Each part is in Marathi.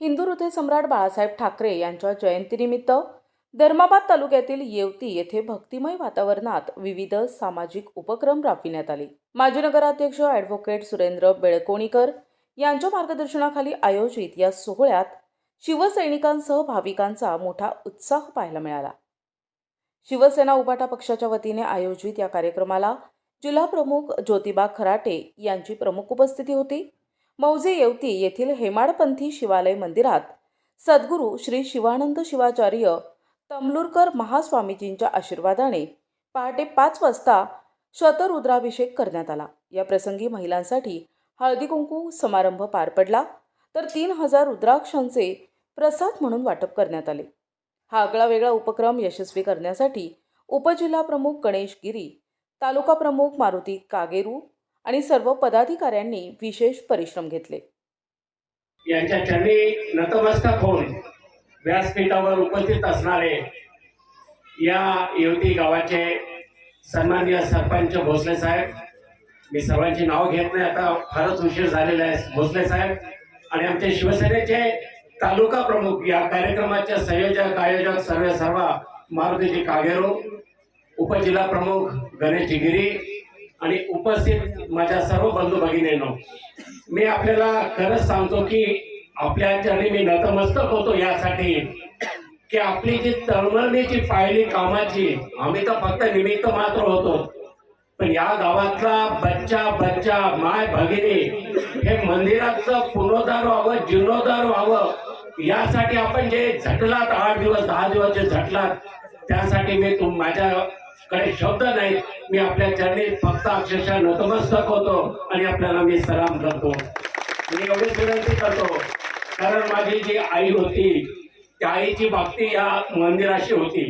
हिंदू हृदय सम्राट बाळासाहेब ठाकरे यांच्या जयंतीनिमित्त धर्माबाद तालुक्यातील येवती येथे भक्तिमय वातावरणात विविध सामाजिक उपक्रम राबविण्यात आले। माजी नगराध्यक्ष ॲडव्होकेट सुरेंद्र बेळकोणीकर यांच्या मार्गदर्शनाखाली आयोजित या सोहळ्यात शिवसैनिकांसह भाविकांचा मोठा उत्साह पाहायला मिळाला। शिवसेना उभाटा पक्षाच्या वतीने आयोजित या कार्यक्रमाला जिल्हा प्रमुख ज्योतिबा खराटे यांची प्रमुख उपस्थिती होती। मौजे येवती येथील हेमाडपंथी शिवालय मंदिरात सद्गुरू श्री शिवानंद शिवाचार्य तमलुरकर महास्वामीजींच्या आशीर्वादाने पहाटे 5 वाजता शतरुद्राभिषेक करण्यात आला। या प्रसंगी महिलांसाठी हळदी कुंकू समारंभ पार पडला, तर 3000 रुद्राक्षांचे प्रसाद म्हणून वाटप करण्यात आले। हा आगळावेगळा उपक्रम यशस्वी करण्यासाठी उपजिल्हा प्रमुख गणेश गिरी, तालुका प्रमुख मारुती कागेरू आणि सर्व पदाधिकाऱ्यांनी विशेष परिश्रम घेतले। यांच्या चरणी नतमस्तक होऊन व्यासपीठावर उपस्थित असणारे या येवती गावाचे सन्माननीय सरपंच भोसले साहेब, मी सर्वांची नाव घेत नाही, आता फारच उशीर झालेला आहे। भोसले साहेब आणि आमचे शिवसेनेचे तालुका प्रमुख, या कार्यक्रमाचे संयोजक आयोजक सर्व मारुतीजी कागेरू, उपजिल्हा प्रमुख गणेश गिरी आणि उपस्थित माझ्या सर्व बंधू भगिनींनो, मी आपल्याला खरंच सांगतो की आपल्या चरणी मी नतमस्तक होतो यासाठी की आपली जी तळमळीची पाहिली कामाची, आम्ही तर फक्त निमित्त मात्र होतो, पण या गावातला बच्चा माय भगिनी हे मंदिराचं पुनरुद्धार व्हावं, जीर्णोद्धार व्हावं, यासाठी आपण जे झटलात 8 दिवस 10 दिवस जे झटलात, त्यासाठी मी माझ्याकडे शब्द नाही, मी आपल्या चरणी फक्त अक्षरशः नतमस्तक होतो आणि आपल्याला मी सलाम करतो। मी एवढीच विनंती करतो, कारण माझी जी आई होती त्या आईची बाबती या मंदिराशी होती।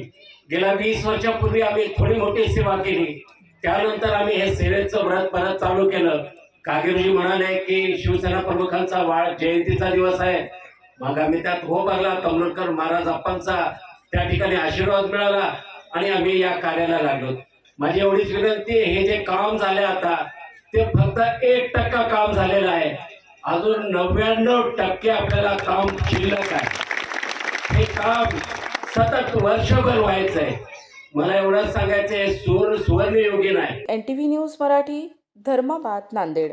गेल्या 20 वर्षापूर्वी आम्ही थोडी मोठी सेवा केली, त्यानंतर आम्ही हे सेवेचं व्रत परत चालू केलं। कागेरूजी म्हणाले की शिवसेना प्रमुखांचा जयंतीचा दिवस आहे, मग आम्ही त्यात हो भरला। तमलुरकर महाराज आप्पांचा त्या ठिकाणी आशीर्वाद मिळाला आणि आम्ही या कार्याला लागलो। माझी एवढीच विनंती आहे, हे जे काम झाले आता ते फक्त 1% काम झालेलं आहे, अजून 99% आपल्याला काम शिल्लक आहे। हे काम सतत वर्षभर व्हायचं आहे। मला एवढंच सांगायचं आहे, सुवर्णयुगी नाही। NTV news Marathi, Dharmabad, Nanded.